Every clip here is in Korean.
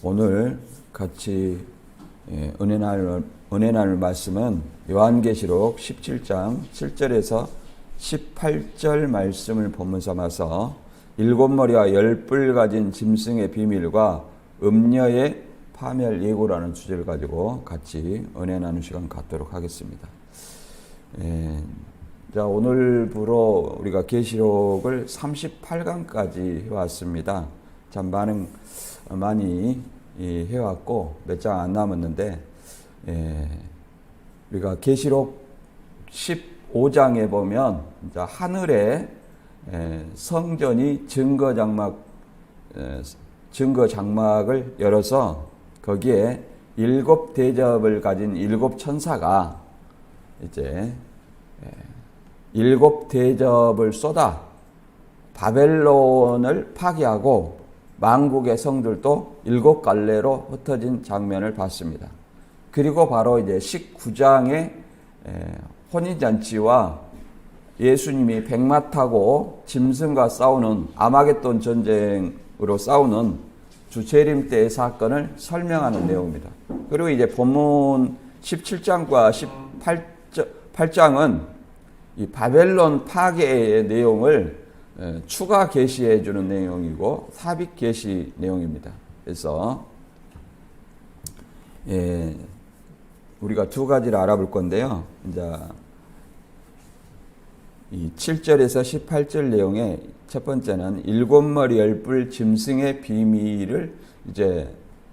오늘 같이 은혜 나눌 말씀은 요한계시록 17장 7절에서 18절 말씀을 본문 삼아서 일곱 머리와 열 뿔 가진 짐승의 비밀과 음녀의 파멸 예고라는 주제를 가지고 같이 은혜 나누는 시간 갖도록 하겠습니다. 자, 오늘부로 우리가 계시록을 38강까지 해왔습니다. 참 많이 해왔고 몇 장 안 남았는데, 우리가 계시록 15장에 보면 이제 하늘에 성전이 증거 장막을 열어서 거기에 일곱 대접을 가진 일곱 천사가 이제 일곱 대접을 쏟아 바벨론을 파괴하고 만국의 성들도 일곱 갈래로 흩어진 장면을 봤습니다. 그리고 바로 이제 19장의 혼인잔치와 예수님이 백마 타고 짐승과 싸우는 아마겟돈 전쟁으로 싸우는 주재림 때의 사건을 설명하는 내용입니다. 그리고 이제 본문 17장과 18장은 이 바벨론 파괴의 내용을 추가 계시해 주는 내용이고 삽입 계시 내용입니다. 그래서 우리가 두 가지를 알아볼 건데요. 이제 이 7절에서 18절 내용의 첫 번째는 일곱 머리 열 뿔 짐승의 비밀을 이제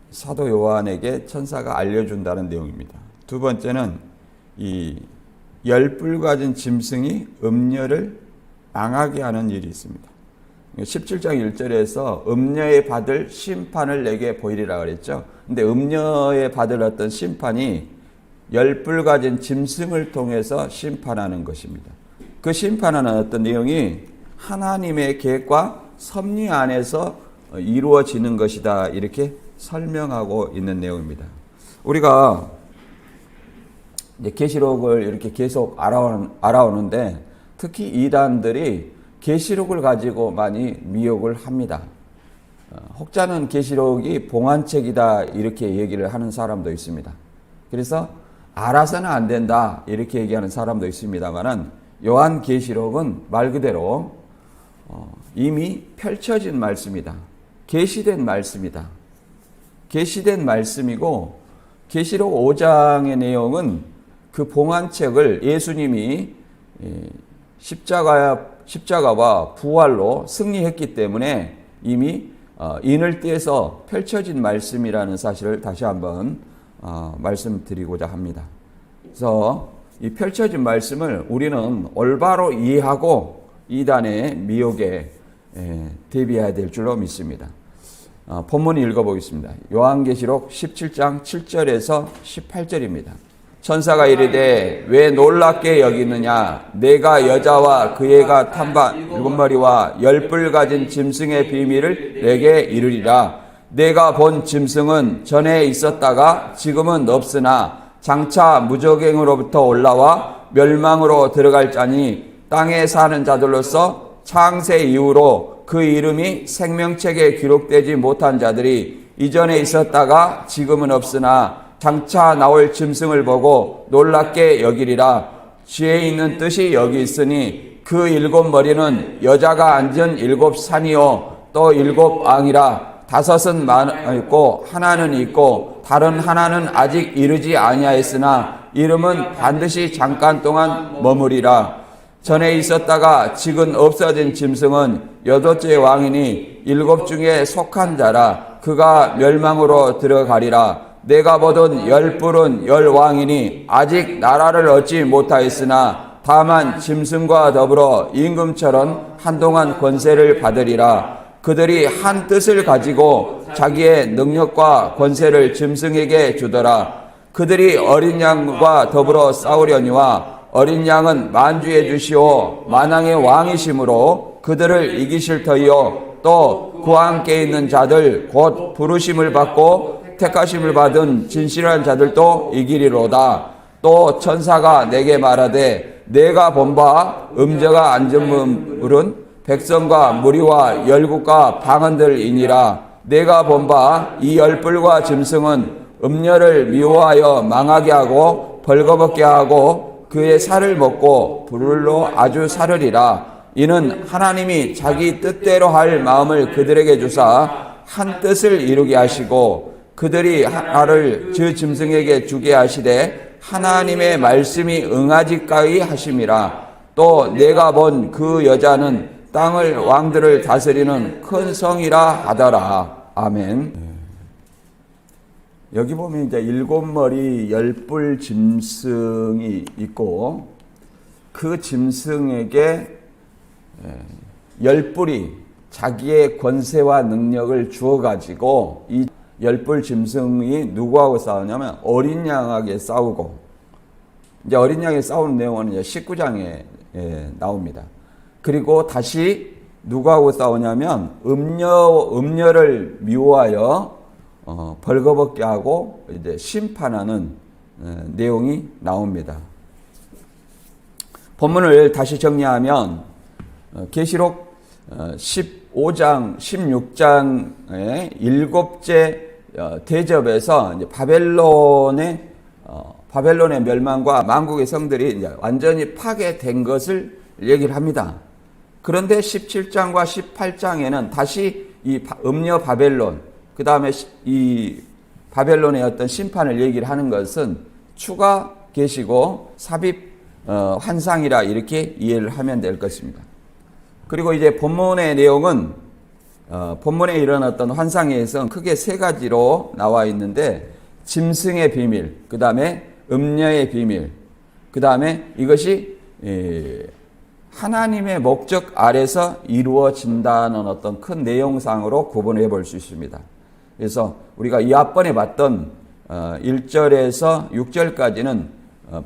사도 요한에게 천사가 알려준다는 내용입니다. 두 번째는 이 열 뿔 가진 짐승이 음녀를 망하게 하는 일이 있습니다. 17장 1절에서 음녀에 받을 심판을 내게 보이리라 그랬죠. 근데 음녀에 받을 어떤 심판이 열 뿔 가진 짐승을 통해서 심판하는 것입니다. 그 심판하는 어떤 내용이 하나님의 계획과 섭리 안에서 이루어지는 것이다, 이렇게 설명하고 있는 내용입니다. 우리가 이제 계시록을 이렇게 계속 알아오는데 특히 이단들이 계시록을 가지고 많이 미혹을 합니다. 혹자는 계시록이 봉안책이다, 이렇게 얘기를 하는 사람도 있습니다. 그래서 알아서는 안 된다, 이렇게 얘기하는 사람도 있습니다만은 요한 계시록은 말 그대로 이미 펼쳐진 말씀이다. 계시된 말씀이다. 계시된 말씀이고, 계시록 5장의 내용은 그 봉안책을 예수님이 십자가와 부활로 승리했기 때문에 이미 인을 떼서 펼쳐진 말씀이라는 사실을 다시 한번 말씀드리고자 합니다. 그래서 이 펼쳐진 말씀을 우리는 올바로 이해하고 이단의 미혹에 대비해야 될 줄로 믿습니다. 본문 읽어보겠습니다. 요한계시록 17장 7절에서 18절입니다. 천사가 이르되 왜 놀랍게 여기느냐, 내가 여자와 그 애가 탄 일곱 머리와 열 뿔 가진 짐승의 비밀을 내게 이르리라. 내가 본 짐승은 전에 있었다가 지금은 없으나 장차 무저갱으로부터 올라와 멸망으로 들어갈 자니 땅에 사는 자들로서 창세 이후로 그 이름이 생명책에 기록되지 못한 자들이 이전에 있었다가 지금은 없으나 장차 나올 짐승을 보고 놀랍게 여기리라. 지혜 있는 뜻이 여기 있으니 그 일곱 머리는 여자가 앉은 일곱 산이요 또 일곱 왕이라. 다섯은 있고 하나는 있고 다른 하나는 아직 이르지 아니하였으나 이름은 반드시 잠깐 동안 머무리라. 전에 있었다가 지금 없어진 짐승은 여덟째 왕이니 일곱 중에 속한 자라. 그가 멸망으로 들어가리라. 내가 보던 열 뿔은 열 왕이니 아직 나라를 얻지 못하였으나 다만 짐승과 더불어 임금처럼 한동안 권세를 받으리라. 그들이 한 뜻을 가지고 자기의 능력과 권세를 짐승에게 주더라. 그들이 어린 양과 더불어 싸우려니와 어린 양은 만주의 주시오 만왕의 왕이심으로 그들을 이기실 터이요 또 그와 함께 있는 자들 곧 부르심을 받고 택하심을 받은 진실한 자들도 이기리로다. 또 천사가 내게 말하되 내가 본 바 음저가 앉은 물은 백성과 무리와 열국과 방언들이니라. 내가 본 바 이 열불과 짐승은 음녀를 미워하여 망하게 하고 벌거벗게 하고 그의 살을 먹고 불로 아주 사르리라. 이는 하나님이 자기 뜻대로 할 마음을 그들에게 주사 한 뜻을 이루게 하시고 그들이 하나를 저 짐승에게 주게 하시되 하나님의 말씀이 응하지까지 하심이라. 또 내가 본 그 여자는 땅을 왕들을 다스리는 큰 성이라 하더라. 아멘. 여기 보면 이제 7머리 10뿔 짐승이 있고 그 짐승에게 10뿔이 자기의 권세와 능력을 주어가지고 이 10뿔 짐승이 누구하고 싸우냐면 어린 양에게 싸우고, 이제 어린 양에 싸우는 내용은 이제 19장에 나옵니다. 그리고 다시 누구하고 싸우냐면 음녀를 미워하여 벌거벗게 하고 이제 심판하는 내용이 나옵니다. 본문을 다시 정리하면 계시록 15장, 16장의 7째 대접에서 이제 바벨론의 멸망과 만국의 성들이 이제 완전히 파괴된 것을 얘기를 합니다. 그런데 17장과 18장에는 다시 이 음녀 바벨론, 그 다음에 이 바벨론의 어떤 심판을 얘기를 하는 것은 추가 계시고 삽입 환상이라 이렇게 이해를 하면 될 것입니다. 그리고 이제 본문의 내용은 본문에 일어났던 환상에서 크게 세 가지로 나와 있는데, 짐승의 비밀, 그 다음에 음녀의 비밀, 그 다음에 이것이 하나님의 목적 아래서 이루어진다는 어떤 큰 내용상으로 구분해 볼 수 있습니다. 그래서 우리가 이 앞번에 봤던 1절에서 6절까지는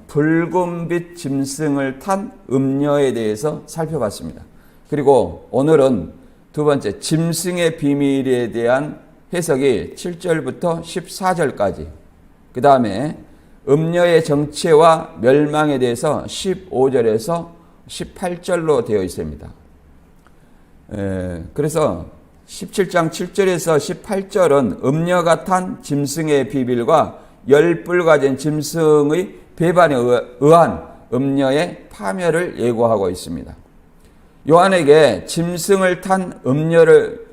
붉은빛 짐승을 탄 음녀에 대해서 살펴봤습니다. 그리고 오늘은 두 번째 짐승의 비밀에 대한 해석이 7절부터 14절까지, 그 다음에 음녀의 정체와 멸망에 대해서 15절에서 18절로 되어 있습니다. 그래서 17장 7절에서 18절은 음녀가 탄 짐승의 비밀과 10뿔 가진 짐승의 배반에 의한 음녀의 파멸을 예고하고 있습니다. 요한에게 짐승을 탄 음녀를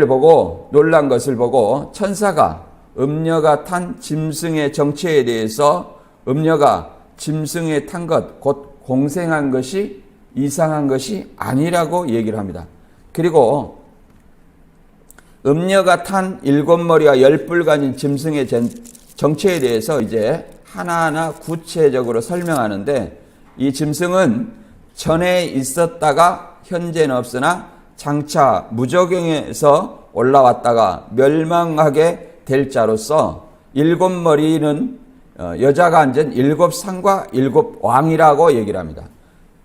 보고 놀란 것을 보고 천사가 음녀가 탄 짐승의 정체에 대해서 음녀가 짐승에 탄 것, 곧 공생한 것이 이상한 것이 아니라고 얘기를 합니다. 그리고 음녀가 탄 7머리와 10뿔 가진 짐승의 정체에 대해서 이제 하나하나 구체적으로 설명하는데, 이 짐승은 전에 있었다가 현재는 없으나 장차 무저경에서 올라왔다가 멸망하게 될 자로서 7머리는 여자가 앉은 7상과 7왕이라고 얘기를 합니다.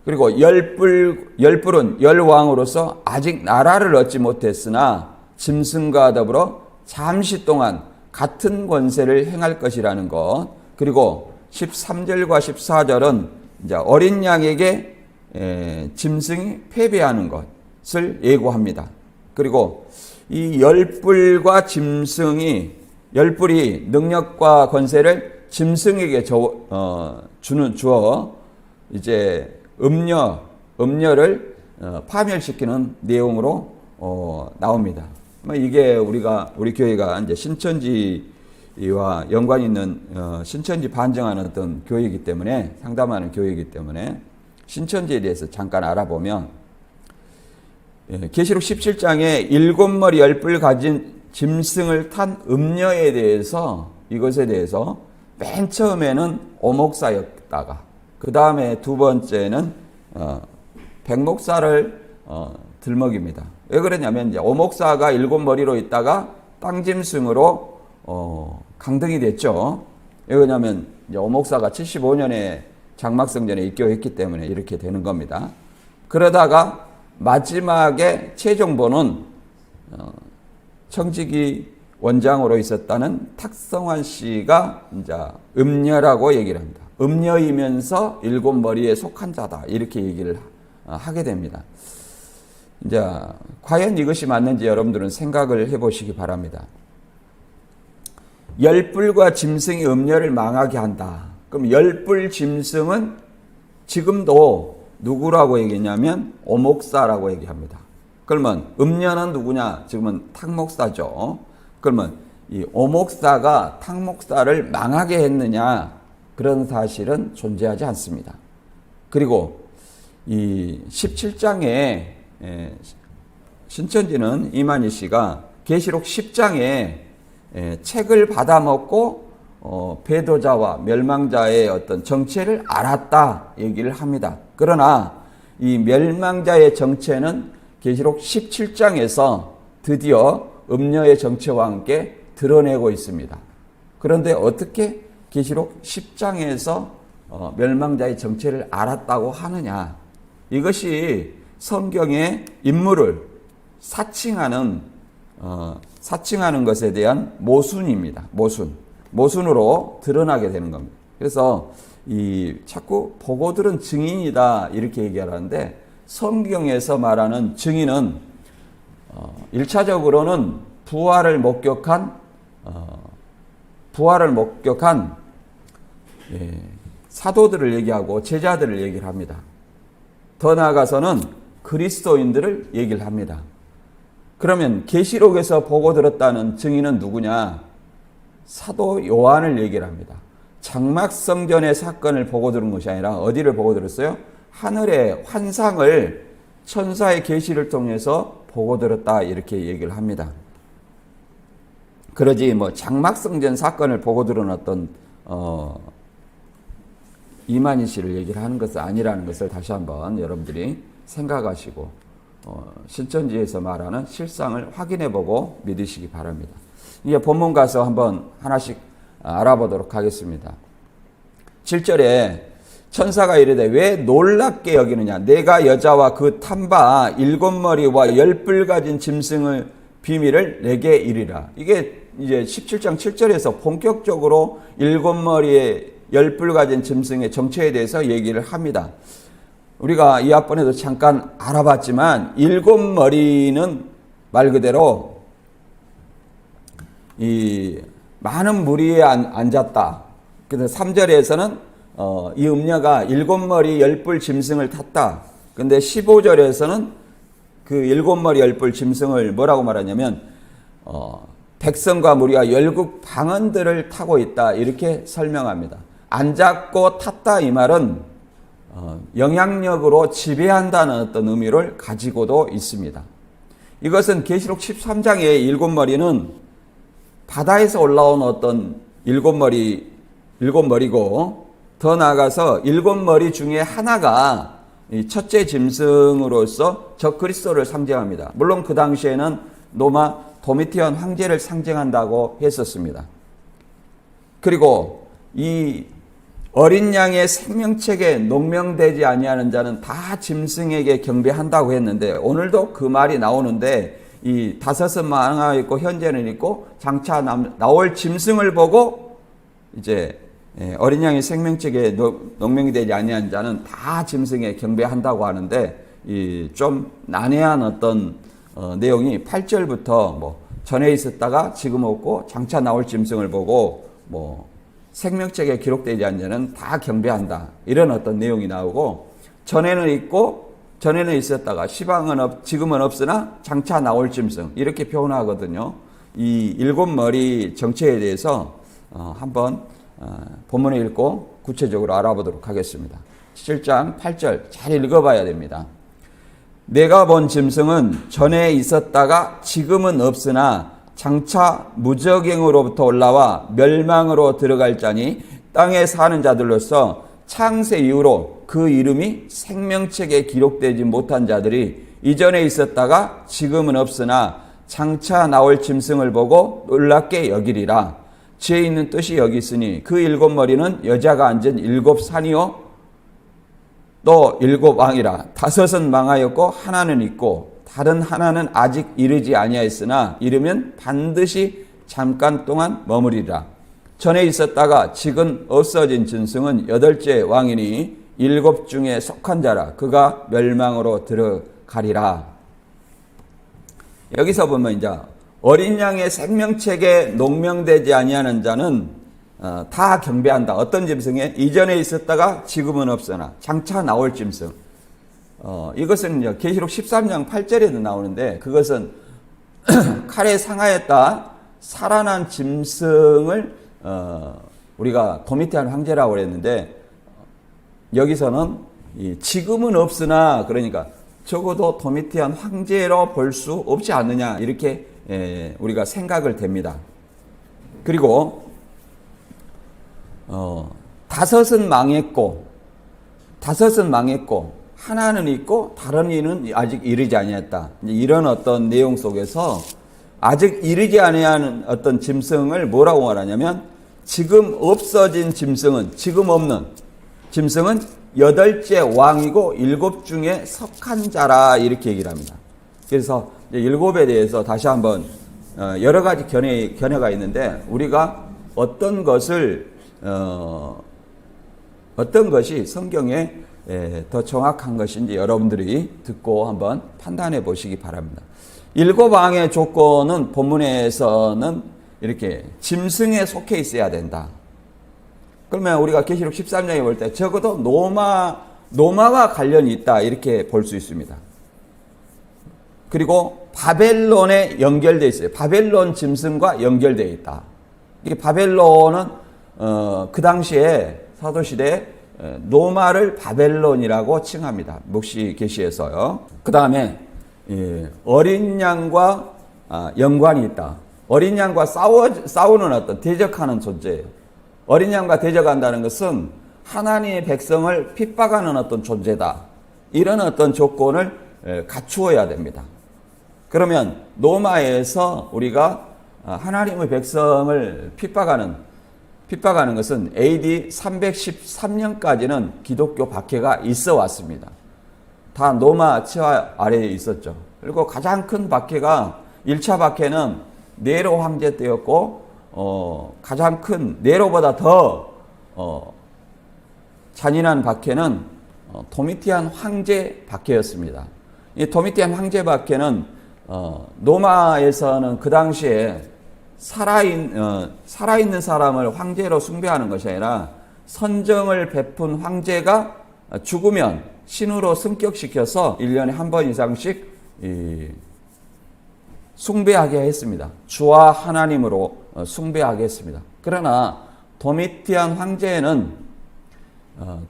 그리고 10뿔은 10왕으로서 아직 나라를 얻지 못했으나 짐승과 더불어 잠시 동안 같은 권세를 행할 것이라는 것, 그리고 13절과 14절은 이제 어린 양에게 짐승이 패배하는 것을 예고합니다. 그리고 이 10뿔과 짐승이, 10뿔이 능력과 권세를 짐승에게 주어 이제 음녀를 파멸시키는 내용으로 나옵니다. 이게 우리 교회가 이제 신천지와 연관이 있는 신천지 반증하는 어떤 교회이기 때문에, 상담하는 교회이기 때문에 신천지에 대해서 잠깐 알아보면, 계시록 17장에 7머리 10뿔 가진 짐승을 탄 음녀에 대해서, 이것에 대해서 맨 처음에는 오목사였다가 그 다음에 두 번째는 백목사를 들먹입니다. 왜 그러냐면 이제 오목사가 7머리로 있다가 땅짐승으로 강등이 됐죠. 왜 그러냐면 이제 오목사가 75년에 장막성전에 입교했기 때문에 이렇게 되는 겁니다. 그러다가 마지막에 최종본은 청지기 원장으로 있었다는 탁성환 씨가 이제 음녀라고 얘기를 합니다. 음녀이면서 7머리에 속한 자다, 이렇게 얘기를 하게 됩니다. 이제 과연 이것이 맞는지 여러분들은 생각을 해보시기 바랍니다. 열불과 짐승이 음녀를 망하게 한다. 그럼 열불 짐승은 지금도 누구라고 얘기했냐면 오목사라고 얘기합니다. 그러면 음녀는 누구냐? 지금은 탕목사죠. 그러면 이 오목사가 탕목사를 망하게 했느냐? 그런 사실은 존재하지 않습니다. 그리고 이 17장에 신천지는 이만희 씨가 계시록 10장에 책을 받아먹고 배도자와 멸망자의 어떤 정체를 알았다 얘기를 합니다. 그러나 이 멸망자의 정체는 계시록 17장에서 드디어 음녀의 정체와 함께 드러내고 있습니다. 그런데 어떻게 계시록 10장에서 멸망자의 정체를 알았다고 하느냐? 이것이 성경의 인물을 사칭하는 것에 대한 모순입니다. 모순으로 드러나게 되는 겁니다. 그래서 자꾸 보고 들은 증인이다 이렇게 얘기하는데 성경에서 말하는 증인은 1차적으로는 부활을 목격한 사도들을 얘기하고 제자들을 얘기를 합니다. 더 나아가서는 그리스도인들을 얘기를 합니다. 그러면 계시록에서 보고 들었다는 증인은 누구냐? 사도 요한을 얘기를 합니다. 장막성전의 사건을 보고 들은 것이 아니라 어디를 보고 들었어요? 하늘의 환상을 천사의 계시를 통해서 보고 들었다 이렇게 얘기를 합니다. 그러지 장막성전 사건을 보고 들은 어떤 이만희 씨를 얘기를 하는 것은 아니라는 것을 다시 한번 여러분들이 생각하시고 신천지에서 말하는 실상을 확인해보고 믿으시기 바랍니다. 이제 본문 가서 한번 하나씩 알아보도록 하겠습니다. 7절에 천사가 이르되 왜 놀랍게 여기느냐? 내가 여자와 그 탄바 7머리와 10뿔 가진 짐승의 비밀을 내게 이르라. 이게 이제 17장 7절에서 본격적으로 7머리의 10뿔 가진 짐승의 정체에 대해서 얘기를 합니다. 우리가 이 앞번에도 잠깐 알아봤지만 7머리는 말 그대로 이 많은 무리에 앉았다. 그래서 3절에서는 이 음녀가 7머리 10뿔 짐승을 탔다. 근데 15절에서는 그 7머리 10뿔 짐승을 뭐라고 말하냐면 백성과 무리와 열국 방언들을 타고 있다 이렇게 설명합니다. 앉았고 탔다 이 말은 영향력으로 지배한다는 어떤 의미를 가지고도 있습니다. 이것은 계시록 13장의 7머리는 바다에서 올라온 어떤 7머리고 더 나아가서 7머리 중에 하나가 첫째 짐승으로서 적그리스도를 상징합니다. 물론 그 당시에는 도미티안 황제를 상징한다고 했었습니다. 그리고 이 어린 양의 생명책에 농명되지 아니하는 자는 다 짐승에게 경배한다고 했는데 오늘도 그 말이 나오는데 이 5은 망하여 있고 현재는 있고 장차 나올 짐승을 보고 이제 어린 양의 생명책에 농명이 되지 아니한 자는 다 짐승에 경배한다고 하는데 이 좀 난해한 어떤 내용이 8절부터 전에 있었다가 지금 없고 장차 나올 짐승을 보고 생명책에 기록되지 않은 자는 다 경배한다 이런 어떤 내용이 나오고 전에는 있고 전에는 있었다가 지금은 없으나 장차 나올 짐승 이렇게 표현하거든요. 이 7머리 정체에 대해서 한번 본문을 읽고 구체적으로 알아보도록 하겠습니다. 7장 8절 잘 읽어봐야 됩니다. 내가 본 짐승은 전에 있었다가 지금은 없으나 장차 무적행으로부터 올라와 멸망으로 들어갈 자니 땅에 사는 자들로서 창세 이후로 그 이름이 생명책에 기록되지 못한 자들이 이전에 있었다가 지금은 없으나 장차 나올 짐승을 보고 놀랍게 여기리라. 지혜 있는 뜻이 여기 있으니 그 7머리는 여자가 앉은 7산이요 또 7왕이라. 5은 망하였고 하나는 있고 다른 하나는 아직 이르지 아니하였으나 이르면 반드시 잠깐 동안 머무리라. 전에 있었다가 지금 없어진 짐승은 8째 왕이니 7 중에 속한 자라. 그가 멸망으로 들어가리라. 여기서 보면 이제 어린 양의 생명책에 농명되지 아니하는 자는 다 경배한다. 어떤 짐승에 이전에 있었다가 지금은 없으나 장차 나올 짐승. 이것은 이제 계시록 13장 8절에도 나오는데 그것은 칼에 상하였다 살아난 짐승을 우리가 도미티안 황제라고 그랬는데 여기서는 지금은 없으나 그러니까 적어도 도미티안 황제로 볼 수 없지 않느냐 이렇게 우리가 생각을 됩니다. 그리고 다섯은 망했고 하나는 있고 다른 이는 아직 이르지 아니했다. 이런 어떤 내용 속에서 아직 이르지 아니하는 어떤 짐승을 뭐라고 말하냐면 지금 없어진 짐승은 지금 없는 짐승은 8째 왕이고 7 중에 석한 자라 이렇게 얘기를 합니다. 그래서 7에 대해서 다시 한번 여러 가지 견해가 있는데 우리가 어떤 것이 성경에 더 정확한 것인지 여러분들이 듣고 한번 판단해 보시기 바랍니다. 7 왕의 조건은 본문에서는 이렇게 짐승에 속해 있어야 된다. 그러면 우리가 계시록 13장에 볼 때 적어도 노마와 관련이 있다 이렇게 볼 수 있습니다. 그리고 바벨론에 연결되어 있어요. 바벨론 짐승과 연결되어 있다. 이게 바벨론은 그 당시에 사도시대에 노마를 바벨론이라고 칭합니다. 묵시 계시에서요. 그 다음에 어린 양과 연관이 있다. 어린 양과 싸우는 어떤 대적하는 존재예요. 어린 양과 대적한다는 것은 하나님의 백성을 핍박하는 어떤 존재다. 이런 어떤 조건을 갖추어야 됩니다. 그러면 노마에서 우리가 하나님의 백성을 핍박하는 것은 AD 313년까지는 기독교 박해가 있어 왔습니다. 다 노마 치하 아래에 있었죠. 그리고 가장 큰 박해가 1차 박해는 네로 황제 때였고 가장 큰 네로보다 더 잔인한 박해는 도미티안 황제 박해였습니다. 이 도미티안 황제 박해는 노마에서는 그 당시에 살아있는 사람을 황제로 숭배하는 것이 아니라 선정을 베푼 황제가 죽으면 신으로 승격시켜서 1년에 한 번 이상씩 숭배하게 했습니다. 주와 하나님으로 숭배하게 했습니다. 그러나 도미티안 황제는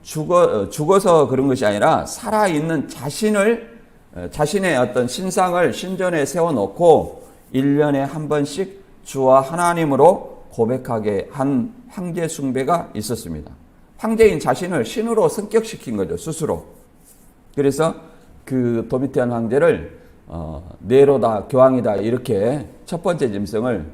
죽어서 그런 것이 아니라 살아있는 자신의 어떤 신상을 신전에 세워놓고 1년에 한 번씩 주와 하나님으로 고백하게 한 황제 숭배가 있었습니다. 황제인 자신을 신으로 승격시킨 거죠, 스스로. 그래서 그 도미티안 황제를 네로다, 교황이다 이렇게 첫 번째 짐승을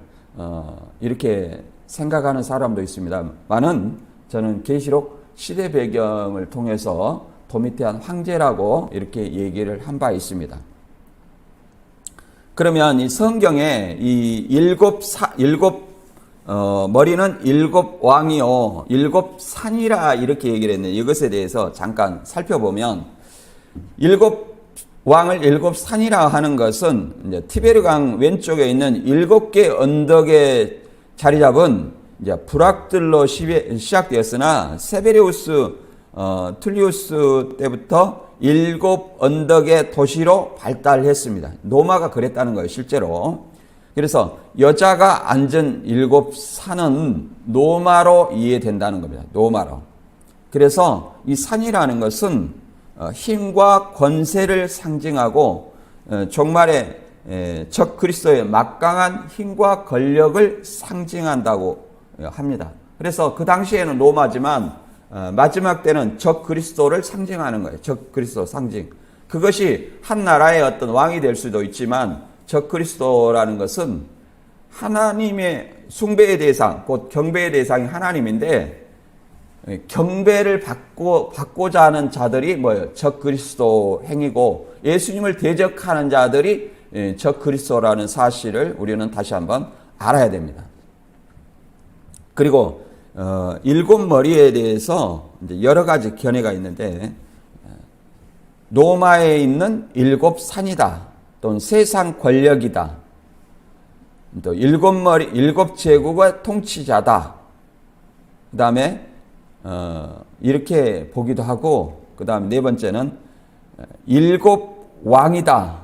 이렇게 생각하는 사람도 있습니다만은 저는 계시록 시대 배경을 통해서 도미티안 황제라고 이렇게 얘기를 한 바 있습니다. 그러면 이 성경에 이 머리는 7 왕이요 7 산이라 이렇게 얘기를 했는데 이것에 대해서 잠깐 살펴보면 7 왕을 7 산이라 하는 것은 이제 티베르강 왼쪽에 있는 7개 언덕에 자리 잡은 이제 불악들로 시작되었으나 세베리우스 툴리우스 때부터 7 언덕의 도시로 발달했습니다. 노마가 그랬다는 거예요, 실제로. 그래서 여자가 앉은 7 산은 노마로 이해된다는 겁니다. 노마로. 그래서 이 산이라는 것은 힘과 권세를 상징하고 종말에 적 그리스도의 막강한 힘과 권력을 상징한다고 합니다. 그래서 그 당시에는 로마지만 마지막 때는 적 그리스도를 상징하는 거예요. 적 그리스도 상징. 그것이 한 나라의 어떤 왕이 될 수도 있지만 적 그리스도라는 것은 하나님의 숭배의 대상, 곧 경배의 대상이 하나님인데 경배를 받고자 하는 자들이 뭐예요? 적 그리스도 행위고 예수님을 대적하는 자들이 적 그리스도라는 사실을 우리는 다시 한번 알아야 됩니다. 그리고 7 머리에 대해서 이제 여러 가지 견해가 있는데 로마에 있는 7 산이다. 또는 세상 권력이다. 또 일곱 제국의 통치자다. 그 다음에 이렇게 보기도 하고, 그 다음 네 번째는 일곱 왕이다.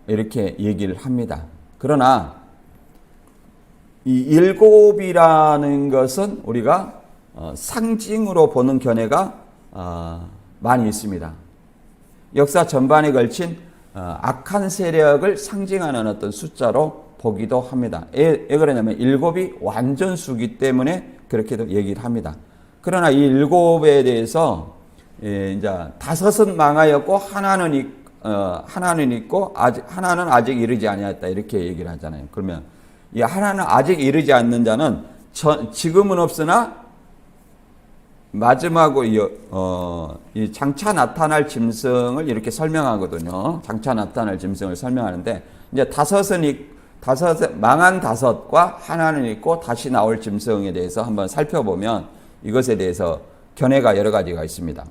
이렇게 얘기를 합니다. 그러나 이 일곱이라는 것은 우리가 상징으로 보는 견해가 많이 있습니다. 역사 전반에 걸친 악한 세력을 상징하는 어떤 숫자로 보기도 합니다. 왜 그러냐면 일곱이 완전수기 때문에 그렇게도 얘기를 합니다. 그러나 이 일곱에 대해서 이제 다섯은 망하였고 하나는 있고 하나는 아직 이르지 아니하였다 이렇게 얘기를 하잖아요. 그러면 이 하나는 아직 이르지 않는 자는 지금은 없으나 마지막으로 이 장차 나타날 짐승을 이렇게 설명하거든요. 장차 나타날 짐승을 설명하는데 이제 망한 다섯과 하나는 있고 다시 나올 짐승에 대해서 한번 살펴보면 이것에 대해서 견해가 여러 가지가 있습니다.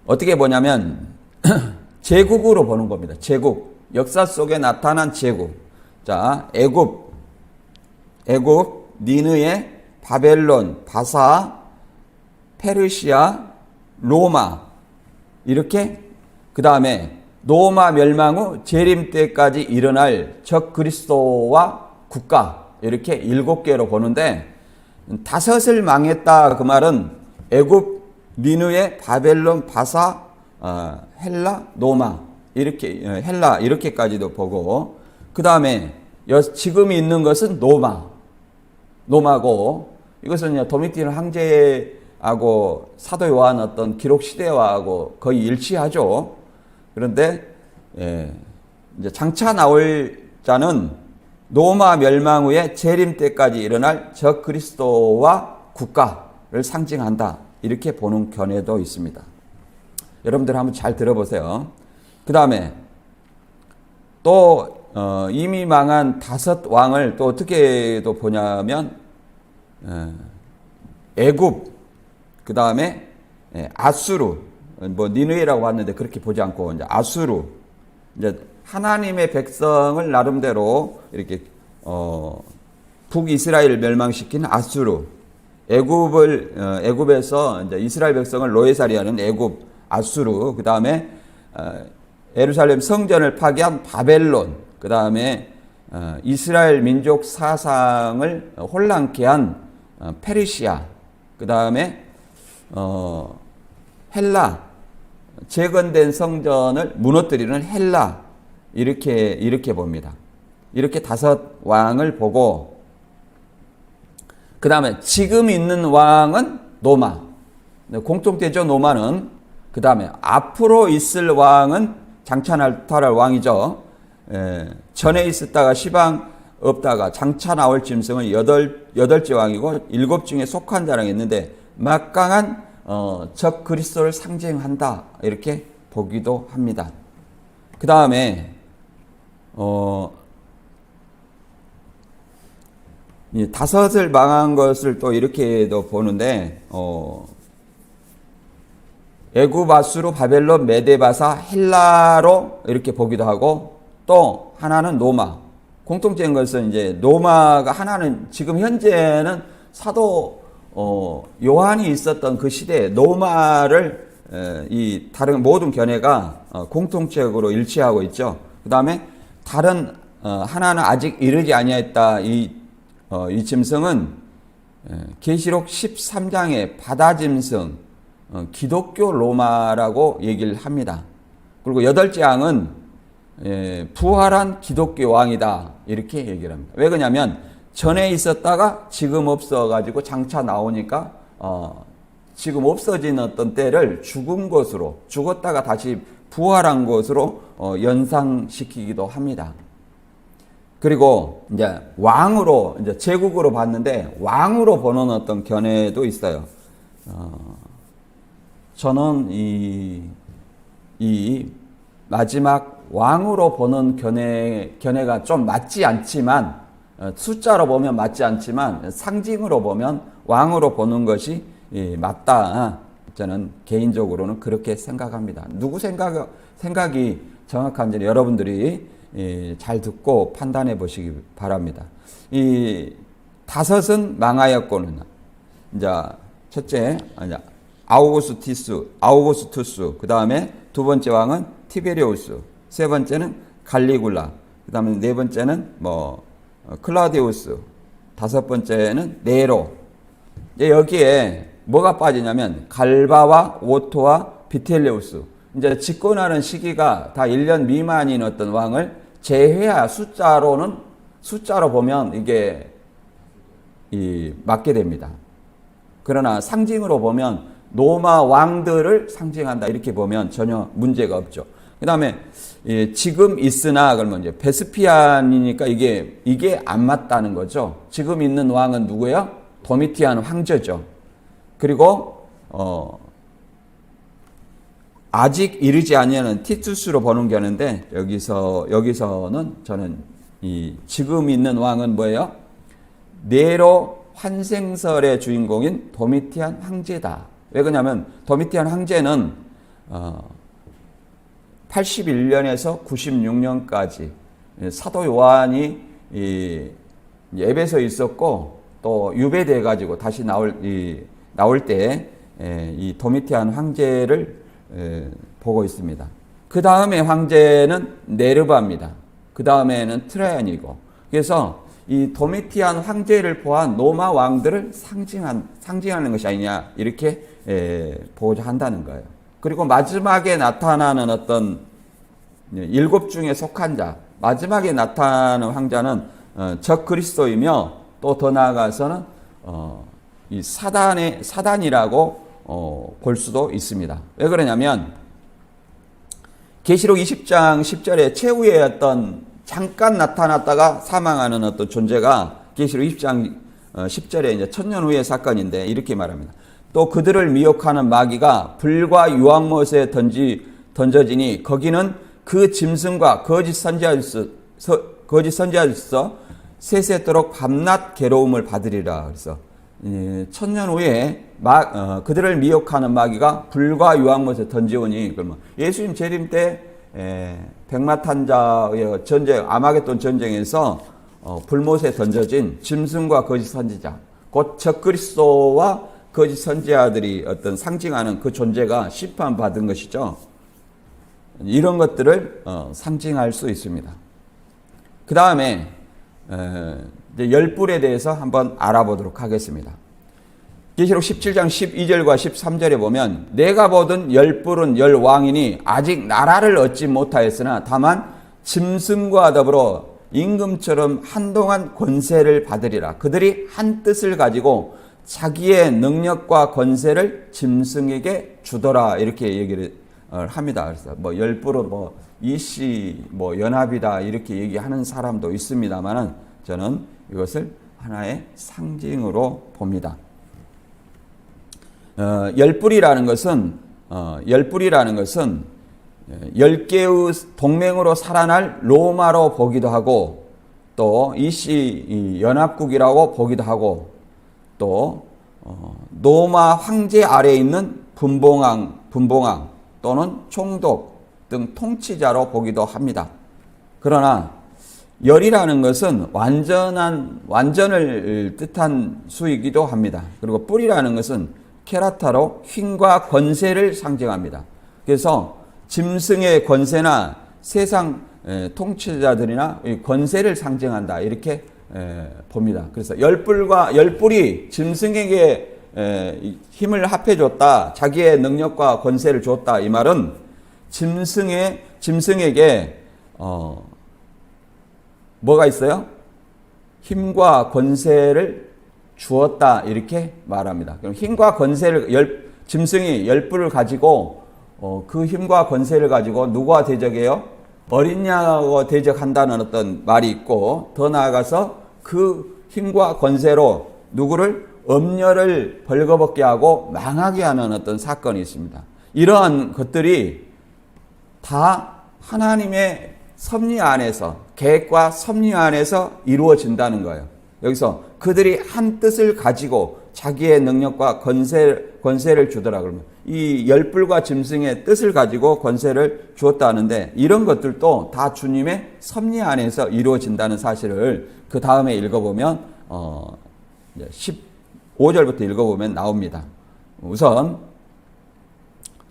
어떻게 보냐면 제국으로 보는 겁니다. 제국. 역사 속에 나타난 제국. 자, 애굽, 니느에, 바벨론, 바사, 페르시아, 로마. 이렇게 그 다음에 로마 멸망 후 재림 때까지 일어날 적 그리스도와 국가. 이렇게 7개로 보는데 다섯을 망했다. 그 말은 애굽, 니느에, 바벨론, 바사, 헬라, 로마 이렇게 헬라 이렇게까지도 보고 그 다음에 지금 있는 것은 로마고 이것은 도미티안 황제하고 사도 요한 어떤 기록 시대와하고 거의 일치하죠. 그런데 이제 장차 나올 자는 로마 멸망 후에 재림 때까지 일어날 적 그리스도와 국가를 상징한다. 이렇게 보는 견해도 있습니다. 여러분들 한번 잘 들어보세요. 그 다음에 또 이미 망한 다섯 왕을 또 어떻게도 보냐면 애굽, 그 다음에 아수르, 뭐 니느웨라고 봤는데 그렇게 보지 않고 이제 아수르, 이제 하나님의 백성을 나름대로 이렇게 북이스라엘을 멸망시킨 아수르, 애굽에서 이제 이스라엘 백성을 노예살이하는 애굽, 아수르, 그 다음에 예루살렘 성전을 파괴한 바벨론, 그 다음에 이스라엘 민족 사상을 혼란케 한 페르시아, 그 다음에 헬라, 재건된 성전을 무너뜨리는 헬라, 이렇게 봅니다. 이렇게 다섯 왕을 보고 그 다음에 지금 있는 왕은 노마, 공통되죠. 노마는. 그 다음에 앞으로 있을 왕은 장차 나타날 왕이죠. 전에 있었다가 시방 없다가 장차 나올 짐승은 여덟째 왕이고 7 중에 속한 자랑이 있는데 막강한 적 그리스도를 상징한다. 이렇게 보기도 합니다. 그 다음에 이 다섯을 망한 것을 또 이렇게도 보는데 애굽, 아수르, 바벨론, 메데바사, 헬라로 이렇게 보기도 하고 또 하나는 로마. 공통적인 것은 이제 로마가 하나는 지금 현재는 사도 요한이 있었던 그 시대에 로마를 이 다른 모든 견해가 공통적으로 일치하고 있죠. 그 다음에 다른 하나는 아직 이르지 아니하였다. 이 짐승은 계시록 13장의 바다 짐승, 기독교 로마라고 얘기를 합니다. 그리고 8째 왕은 부활한 기독교 왕이다. 이렇게 얘기를 합니다. 왜 그러냐면 전에 있었다가 지금 없어가지고 장차 나오니까 지금 없어진 어떤 때를 죽은 것으로, 죽었다가 다시 부활한 것으로 연상시키기도 합니다. 그리고 이제 왕으로, 이제 제국으로 봤는데 왕으로 보는 어떤 견해도 있어요. 저는 이 마지막 왕으로 보는 견해가 좀 맞지 않지만, 숫자로 보면 맞지 않지만 상징으로 보면 왕으로 보는 것이 맞다. 저는 개인적으로는 그렇게 생각합니다. 누구 생각이 정확한지는 여러분들이 잘 듣고 판단해 보시기 바랍니다. 이 다섯은 망하였고는 이제 첫째 아우구스투스, 그 다음에 두 번째 왕은 티베리우스, 세 번째는 갈리굴라, 그 다음에 네 번째는 클라우디우스, 다섯 번째는 네로. 여기에 뭐가 빠지냐면 갈바와 오토와 비텔레우스. 이제 집권하는 시기가 다 1년 미만인 어떤 왕을 제외한 숫자로 보면 이게 맞게 됩니다. 그러나 상징으로 보면 로마 왕들을 상징한다 이렇게 보면 전혀 문제가 없죠. 그 다음에 지금 있으나 그러면 이제 베스피안이니까 이게 안 맞다는 거죠. 지금 있는 왕은 누구예요? 도미티안 황제죠. 그리고 아직 이르지 아니하는 티투스로 보는 게는데 여기서는 저는 이 지금 있는 왕은 뭐예요? 네로 환생설의 주인공인 도미티안 황제다. 왜 그러냐면 도미티안 황제는 81년에서 96년까지 사도 요한이 에베소에 있었고 또 유배돼 가지고 다시 나올 때 이 도미티안 황제를 보고 있습니다. 그 다음에 황제는 네르바입니다. 그 다음에는 트라이안이고, 그래서 이 도미티안 황제를 포함한 로마 왕들을 상징하는 것이 아니냐 이렇게 보고자 한다는 거예요. 그리고 마지막에 나타나는 어떤 일곱 중에 속한 자, 마지막에 나타나는 황자는 적 그리스도이며 또 더 나아가서는 이 사단이라고 볼 수도 있습니다. 왜 그러냐면 계시록 20장 10절에 최후의 어떤 잠깐 나타났다가 사망하는 어떤 존재가 계시록 20장 10절에 이제 천년 후의 사건인데 이렇게 말합니다. 또 그들을 미혹하는 마귀가 불과 유황못에 던져지니 거기는 그 짐승과 거짓 선지자로서 세세토록 밤낮 괴로움을 받으리라. 그래서 천년 후에 그들을 미혹하는 마귀가 불과 유황못에 던지오니, 그러면 예수님 재림 때 백마탄자의 전쟁, 아마겟돈 전쟁에서 불못에 던져진 짐승과 거짓 선지자, 곧 적그리스도와 거짓 선지자들이 어떤 상징하는 그 존재가 심판받은 것이죠. 이런 것들을 상징할 수 있습니다. 그 다음에 열불에 대해서 한번 알아보도록 하겠습니다. 계시록 17장 12절과 13절에 보면 내가 보던 열불은 열 왕이니 아직 나라를 얻지 못하였으나 다만 짐승과 더불어 임금처럼 한동안 권세를 받으리라. 그들이 한 뜻을 가지고 자기의 능력과 권세를 짐승에게 주더라. 이렇게 얘기를 합니다. 그래서 열불은 이씨 연합이다 이렇게 얘기하는 사람도 있습니다만은 저는 이것을 하나의 상징으로 봅니다. 열불이라는 것은 10개의 동맹으로 살아날 로마로 보기도 하고 또 이씨 연합국이라고 보기도 하고 또 로마 황제 아래에 있는 분봉왕 또는 총독 등 통치자로 보기도 합니다. 그러나 열이라는 것은 완전을 뜻한 수이기도 합니다. 그리고 뿔이라는 것은 케라타로 힘과 권세를 상징합니다. 그래서 짐승의 권세나 세상 통치자들이나 권세를 상징한다 이렇게 봅니다. 그래서 열뿔이 짐승에게 힘을 합해줬다, 자기의 능력과 권세를 줬다, 이 말은 짐승에게 뭐가 있어요? 힘과 권세를 주었다 이렇게 말합니다. 그럼 힘과 권세를 짐승이 열뿔을 가지고 그 힘과 권세를 가지고 누구와 대적해요? 어린 양하고 대적한다는 어떤 말이 있고 더 나아가서 그 힘과 권세로 누구를 엄녀를 벌거벗게 하고 망하게 하는 어떤 사건이 있습니다. 이러한 것들이 다 하나님의 섭리 안에서, 계획과 섭리 안에서 이루어진다는 거예요. 여기서 그들이 한 뜻을 가지고 자기의 능력과 권세를 권세를 주더라 그러면 이 열불과 짐승의 뜻을 가지고 권세를 주었다 하는데 이런 것들도 다 주님의 섭리 안에서 이루어진다는 사실을 그 다음에 읽어보면 15절부터 읽어보면 나옵니다. 우선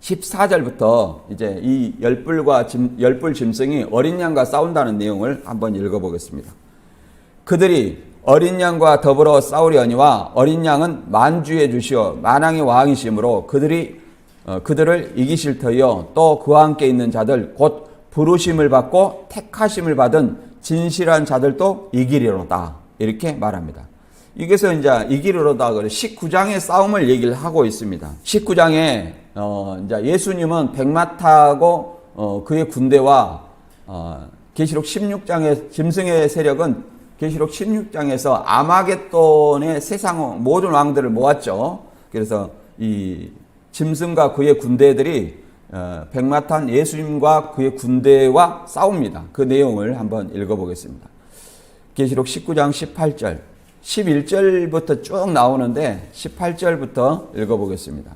14절부터 이제 이 열불 짐승이 어린 양과 싸운다는 내용을 한번 읽어보겠습니다. 그들이 어린 양과 더불어 싸우려니와 어린 양은 만주의 주시오 만왕의 왕이시므로 그들을 이기실 터이요 또 그와 함께 있는 자들 곧 부르심을 받고 택하심을 받은 진실한 자들도 이기리로다 이렇게 말합니다. 여기서 이제 이기리로다 19장의 싸움을 얘기를 하고 있습니다. 19장에 이제 예수님은 백마 타고 그의 군대와 계시록 16장의 짐승의 세력은 계시록 16장에서 아마겟돈의 세상 모든 왕들을 모았죠. 그래서 이 짐승과 그의 군대들이 백마 탄 예수님과 그의 군대와 싸웁니다. 그 내용을 한번 읽어보겠습니다. 계시록 19장 18절 11절부터 쭉 나오는데 18절부터 읽어보겠습니다.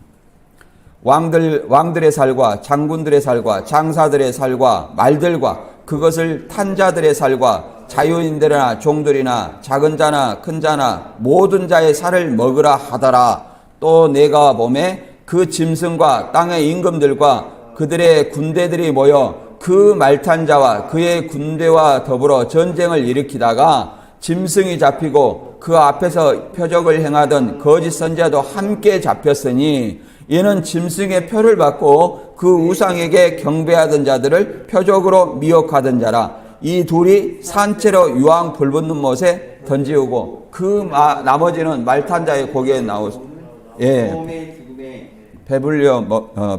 왕들의 살과 장군들의 살과 장사들의 살과 말들과 그것을 탄 자들의 살과 자유인들이나 종들이나 작은 자나 큰 자나 모든 자의 살을 먹으라 하더라. 또 내가 보매 그 짐승과 땅의 임금들과 그들의 군대들이 모여 그 말탄 자와 그의 군대와 더불어 전쟁을 일으키다가 짐승이 잡히고 그 앞에서 표적을 행하던 거짓 선지자도 함께 잡혔으니 이는 짐승의 표를 받고 그 우상에게 경배하던 자들을 표적으로 미혹하던 자라. 이 둘이 산채로 유황 불붙는 못에 던지우고 그 나머지는 말탄 자의 고개에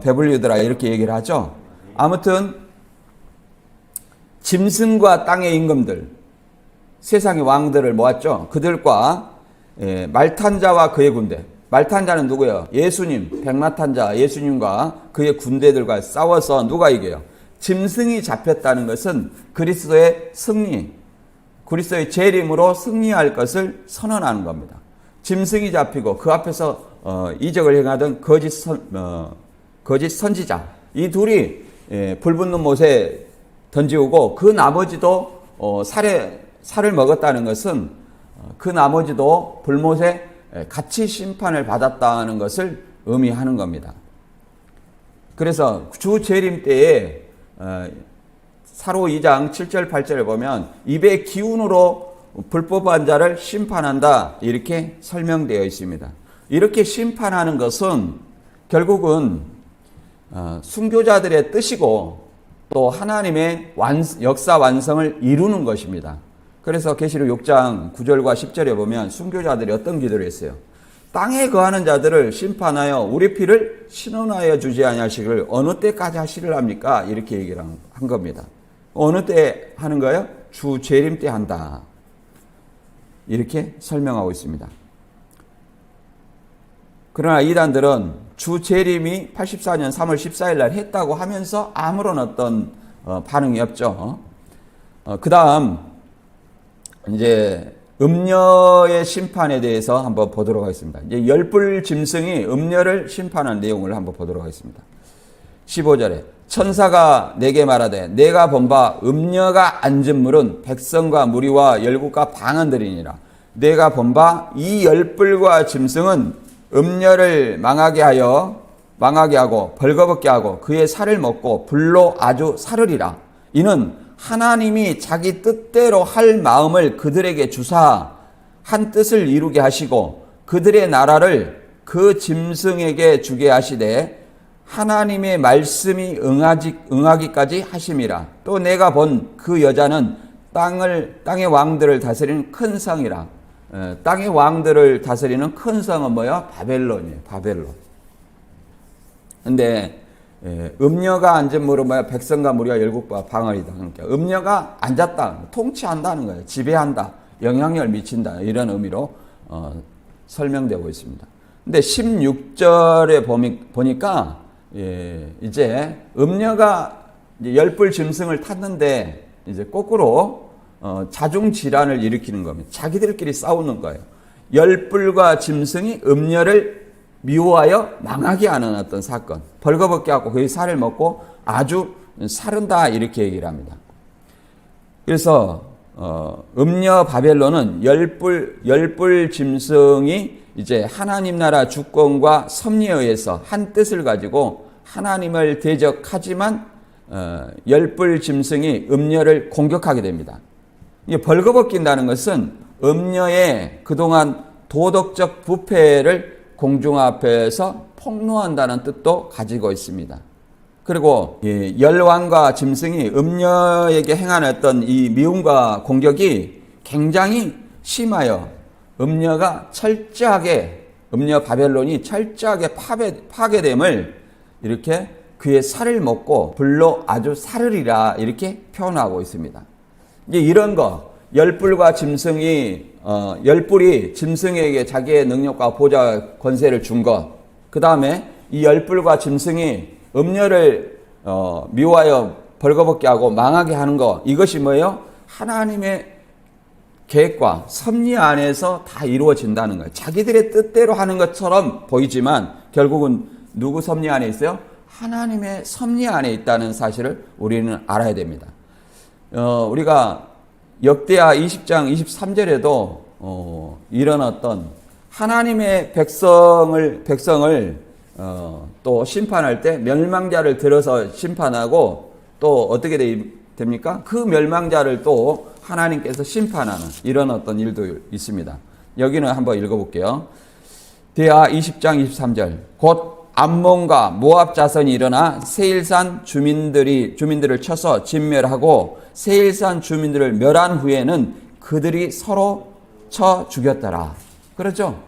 배불리더라 이렇게 얘기를 하죠. 아무튼 짐승과 땅의 임금들 세상의 왕들을 모았죠. 그들과 말탄 자와 그의 군대. 말탄 자는 누구예요? 예수님, 백마탄 자 예수님과 그의 군대들과 싸워서 누가 이겨요? 짐승이 잡혔다는 것은 그리스도의 승리, 그리스도의 재림으로 승리할 것을 선언하는 겁니다. 짐승이 잡히고 그 앞에서 이적을 행하던 거짓 선지자 이 둘이 불붙는 못에 던지우고 그 나머지도 살을 먹었다는 것은 그 나머지도 불못에 같이 심판을 받았다는 것을 의미하는 겁니다. 그래서 주 재림 때에 사로 2장 7절 8절을 보면 입의 기운으로 불법한 자를 심판한다 이렇게 설명되어 있습니다. 이렇게 심판하는 것은 결국은 순교자들의 뜻이고 또 하나님의 역사 완성을 이루는 것입니다. 그래서 계시록 6장 9절과 10절에 보면 순교자들이 어떤 기도를 했어요? 땅에 거하는 자들을 심판하여 우리 피를 신원하여 주지 아니하시기를 어느 때까지 하시리랍니까? 이렇게 얘기를 한 겁니다. 어느 때 하는 거예요? 주 재림 때 한다. 이렇게 설명하고 있습니다. 그러나 이단들은 주 재림이 84년 3월 14일 날 했다고 하면서 아무런 어떤 반응이 없죠. 그 다음 이제 음녀의 심판에 대해서 한번 보도록 하겠습니다. 이제 열불 짐승이 음녀를 심판한 내용을 한번 보도록 하겠습니다. 15절에 천사가 내게 말하되 내가 본 바 음녀가 앉은 물은 백성과 무리와 열국과 방언들이니라. 내가 본 바 이 열불과 짐승은 음녀를 망하게 하고 벌거벗게 하고 그의 살을 먹고 불로 아주 사르리라. 이는 하나님이 자기 뜻대로 할 마음을 그들에게 주사 한 뜻을 이루게 하시고 그들의 나라를 그 짐승에게 주게 하시되 하나님의 말씀이 응하기까지 하심이라. 또 내가 본 그 여자는 땅의 왕들을 다스리는 큰 성이라. 땅의 왕들을 다스리는 큰 성은 뭐야? 바벨론이에요. 바벨론. 근데 음녀가 앉은 물은 뭐야? 백성과 무리와 열국과 방언이다. 그러니까 음녀가 앉았다, 통치한다는 거예요. 지배한다, 영향력을 미친다 이런 의미로 설명되고 있습니다. 근데 16절에 보니까 이제 음녀가 이제 열불 짐승을 탔는데 이제 거꾸로 자중 질환을 일으키는 겁니다. 자기들끼리 싸우는 거예요. 열불과 짐승이 음녀를 미워하여 망하게 하는 어떤 사건. 벌거벗게 하고 그의 살을 먹고 아주 사른다 이렇게 얘기를 합니다. 그래서 음녀 바벨론은 열불 짐승이 이제 하나님 나라 주권과 섭리에 의해서 한 뜻을 가지고 하나님을 대적하지만 열불 짐승이 음녀를 공격하게 됩니다. 이게 벌거벗긴다는 것은 음녀의 그동안 도덕적 부패를 공중 앞에서 폭로한다는 뜻도 가지고 있습니다. 그리고 열왕과 짐승이 음녀에게 행한 어떤 이 미움과 공격이 굉장히 심하여 음녀 바벨론이 철저하게 파괴됨을 이렇게 그의 살을 먹고 불로 아주 사르리라 이렇게 표현하고 있습니다. 이제 이런 거 열불과 짐승이 열불이 짐승에게 자기의 능력과 보좌 권세를 준 것, 그 다음에 이 열불과 짐승이 음녀를 미워하여 벌거벗게 하고 망하게 하는 것, 이것이 뭐예요? 하나님의 계획과 섭리 안에서 다 이루어진다는 거예요. 자기들의 뜻대로 하는 것처럼 보이지만 결국은 누구 섭리 안에 있어요? 하나님의 섭리 안에 있다는 사실을 우리는 알아야 됩니다. 우리가 역대하 20장 23절에도 이런 어떤 하나님의 백성을 또 심판할 때 멸망자를 들어서 심판하고 또 어떻게 됩니까? 그 멸망자를 또 하나님께서 심판하는 이런 어떤 일도 있습니다. 여기는 한번 읽어볼게요. 대하 20장 23절 곧 암몬과 모압 자손이 일어나 세일산 주민들을 쳐서 진멸하고 세일산 주민들을 멸한 후에는 그들이 서로 쳐 죽였더라. 그렇죠?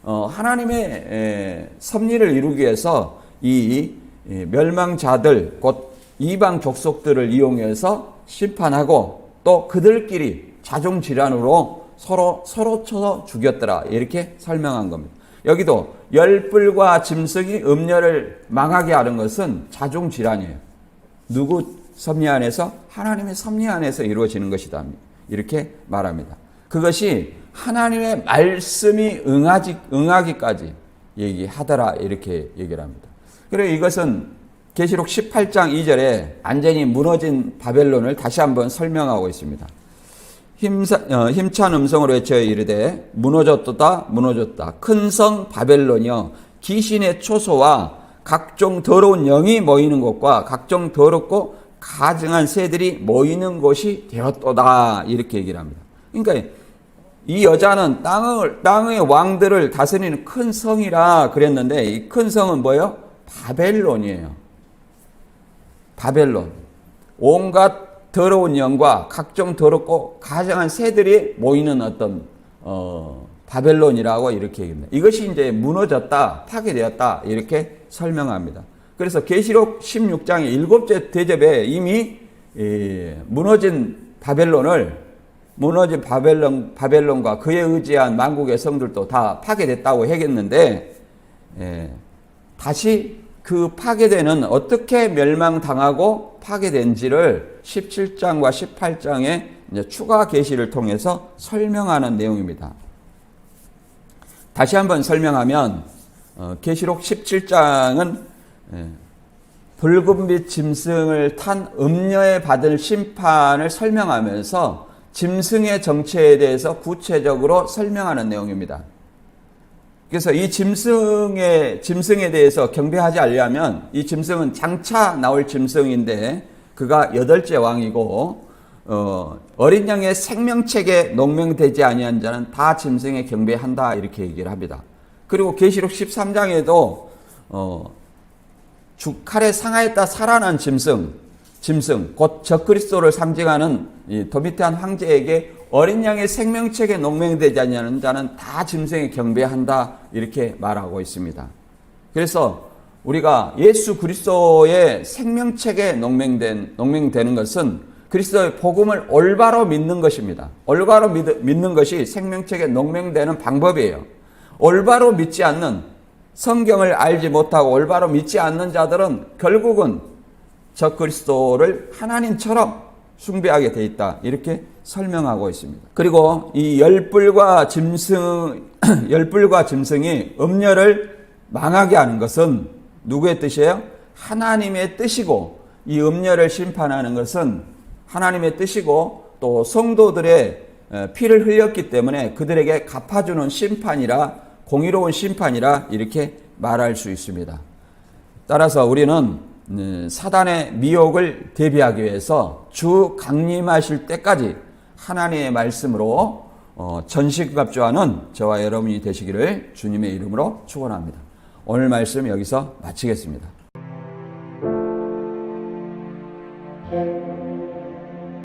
하나님의 섭리를 이루기 위해서 이 멸망자들 곧 이방 족속들을 이용해서 심판하고 또 그들끼리 자중질환으로 서로 쳐서 죽였더라. 이렇게 설명한 겁니다. 여기도 열불과 짐승이 음녀를 망하게 하는 것은 자중질환이에요. 누구 섭리 안에서? 하나님의 섭리 안에서 이루어지는 것이다. 이렇게 말합니다. 그것이 하나님의 말씀이 응하기까지 얘기하더라. 이렇게 얘기를 합니다. 그리고 이것은 계시록 18장 2절에 완전히 무너진 바벨론을 다시 한번 설명하고 있습니다. 힘찬 음성으로 외쳐 이르되 무너졌도다 무너졌다 큰 성 바벨론이여 귀신의 초소와 각종 더러운 영이 모이는 곳과 각종 더럽고 가증한 새들이 모이는 곳이 되었도다 이렇게 얘기를 합니다. 그러니까 이 여자는 땅의 왕들을 다스리는 큰 성이라 그랬는데 이 큰 성은 뭐예요? 바벨론이에요. 바벨론. 온갖 더러운 영과 각종 더럽고 가증한 새들이 모이는 어떤 바벨론이라고 이렇게 얘기합니다. 이것이 이제 무너졌다, 파괴되었다 이렇게 설명합니다. 그래서 계시록 16장의 7째 대접에 이미 무너진 바벨론과 그에 의지한 만국의 성들도 다 파괴됐다고 얘기했는데 다시 그 파괴되는 어떻게 멸망당하고 파괴된지를 17장과 18장의 이제 추가 계시를 통해서 설명하는 내용입니다. 다시 한번 설명하면 계시록 17장은 붉은빛 짐승을 탄 음녀에 받을 심판을 설명하면서 짐승의 정체에 대해서 구체적으로 설명하는 내용입니다. 그래서 이 짐승에 대해서 경배하지 않으려면 이 짐승은 장차 나올 짐승인데 그가 8째 왕이고 어린 양의 생명책에 농명되지 아니한 자는 다 짐승에 경배한다 이렇게 얘기를 합니다. 그리고 계시록 13장에도 칼에 상하였다 살아난 짐승 곧 적그리스도를 상징하는 이 도미테한 황제에게 어린 양의 생명책에 농명되지 않는 자는 다 짐승에 경배한다 이렇게 말하고 있습니다. 그래서 우리가 예수 그리스도의 생명책에 농명되는 것은 그리스도의 복음을 올바로 믿는 것입니다. 올바로 믿는 것이 생명책에 농명되는 방법이에요. 올바로 믿지 않는, 성경을 알지 못하고 올바로 믿지 않는 자들은 결국은 적그리스도를 하나님처럼 숭배하게 돼 있다 이렇게 설명하고 있습니다. 그리고 이 열불과 짐승이 음녀를 망하게 하는 것은 누구의 뜻이에요? 하나님의 뜻이고, 이 음녀를 심판하는 것은 하나님의 뜻이고, 또 성도들의 피를 흘렸기 때문에 그들에게 갚아주는 심판이라, 공의로운 심판이라 이렇게 말할 수 있습니다. 따라서 우리는 사단의 미혹을 대비하기 위해서 주 강림하실 때까지 하나님의 말씀으로 전시갑주하는 저와 여러분이 되시기를 주님의 이름으로 축원합니다. 오늘 말씀 여기서 마치겠습니다.